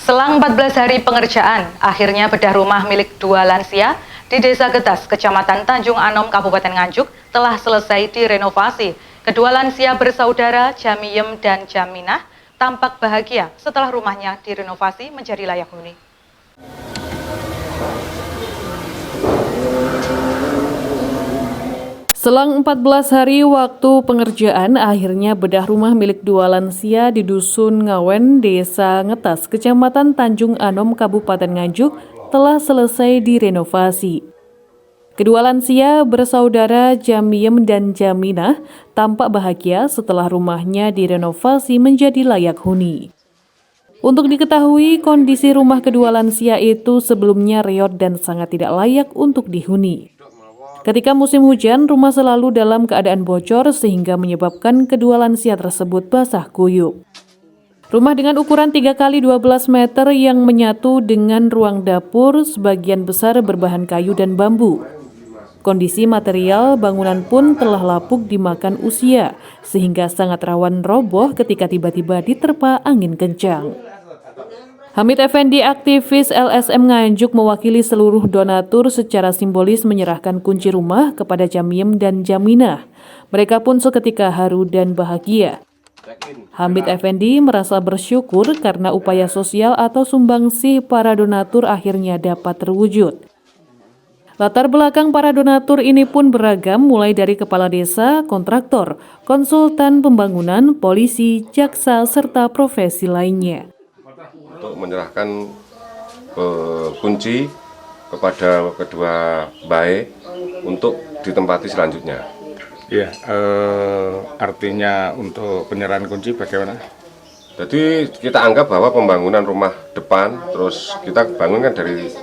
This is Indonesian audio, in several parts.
Selang 14 hari pengerjaan, akhirnya bedah rumah milik dua lansia di Desa Getas, Kecamatan Tanjung Anom, Kabupaten Nganjuk telah selesai direnovasi. Kedua lansia bersaudara Jamiem dan Jaminah tampak bahagia setelah rumahnya direnovasi menjadi layak huni. Selang 14 hari waktu pengerjaan, akhirnya bedah rumah milik dua lansia di Dusun Ngawen, Desa Ngetas, Kecamatan Tanjung Anom, Kabupaten Nganjuk telah selesai direnovasi. Kedua lansia bersaudara Jamiem dan Jaminah tampak bahagia setelah rumahnya direnovasi menjadi layak huni. Untuk diketahui, kondisi rumah kedua lansia itu sebelumnya reot dan sangat tidak layak untuk dihuni. Ketika musim hujan, rumah selalu dalam keadaan bocor sehingga menyebabkan kedua lansia tersebut basah kuyup. Rumah dengan ukuran 3x12 meter yang menyatu dengan ruang dapur sebagian besar berbahan kayu dan bambu. Kondisi material bangunan pun telah lapuk dimakan usia sehingga sangat rawan roboh ketika tiba-tiba diterpa angin kencang. Hamid Effendi, aktivis LSM Nganjuk, mewakili seluruh donatur secara simbolis menyerahkan kunci rumah kepada Jamiem dan Jaminah. Mereka pun seketika haru dan bahagia. Hamid Effendi merasa bersyukur karena upaya sosial atau sumbangsih para donatur akhirnya dapat terwujud. Latar belakang para donatur ini pun beragam, mulai dari kepala desa, kontraktor, konsultan pembangunan, polisi, jaksa, serta profesi lainnya. Untuk menyerahkan kunci kepada kedua bayi untuk ditempati selanjutnya. Ya, artinya untuk penyerahan kunci bagaimana? Jadi kita anggap bahwa pembangunan rumah depan, terus kita bangunkan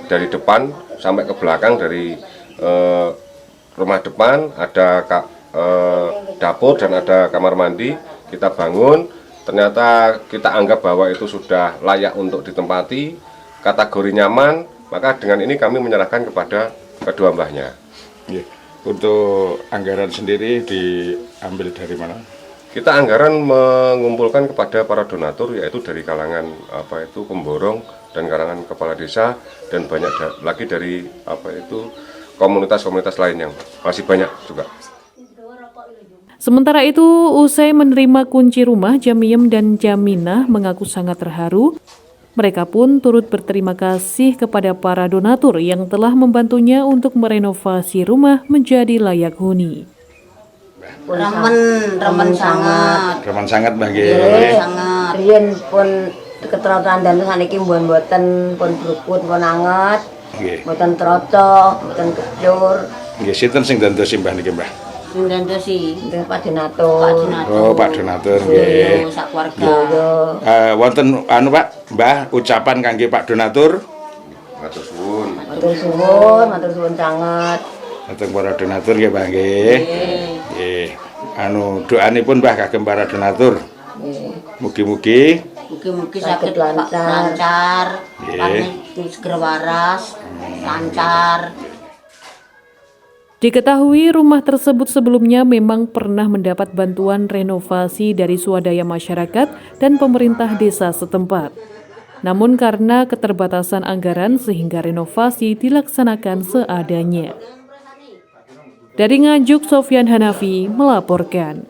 dari depan sampai ke belakang, dari rumah depan ada dapur dan ada kamar mandi, kita bangun. Ternyata kita anggap bahwa itu sudah layak untuk ditempati, kategori nyaman, maka dengan ini kami menyerahkan kepada kedua mbahnya. Ya. Untuk anggaran sendiri diambil dari mana? Kita anggaran mengumpulkan kepada para donatur, yaitu dari kalangan pemborong dan kalangan kepala desa, dan banyak lagi dari komunitas-komunitas lain yang masih banyak juga. Sementara itu, usai menerima kunci rumah, Jamiem dan Jaminah mengaku sangat terharu. Mereka pun turut berterima kasih kepada para donatur yang telah membantunya untuk merenovasi rumah menjadi layak huni. Remen sangat. Remen sangat bagi. Sangat. Riyen pun keterotan dan saniki mboten pun brukut pun anget. Nggih. Mboten troto, mboten kecur. Nggih, sinten sing dantos simbah niki, Mbah? Sinten sih? Pak Donatur. Oh, Pak Donatur nggih. Sak keluarga. Wonten Pak, Mbah, ucapan kangge Pak Donatur. Matur suwun. Matur suwun sanget. Dateng para donatur nggih, Mbah nggih. Nggih. Doanipun Mbah kagem para donatur. Mugi-mugi Sakit lancar. Nggih. Segera waras, lancar. Diketahui rumah tersebut sebelumnya memang pernah mendapat bantuan renovasi dari swadaya masyarakat dan pemerintah desa setempat. Namun karena keterbatasan anggaran sehingga renovasi dilaksanakan seadanya. Dari Nganjuk, Sofyan Hanafi melaporkan.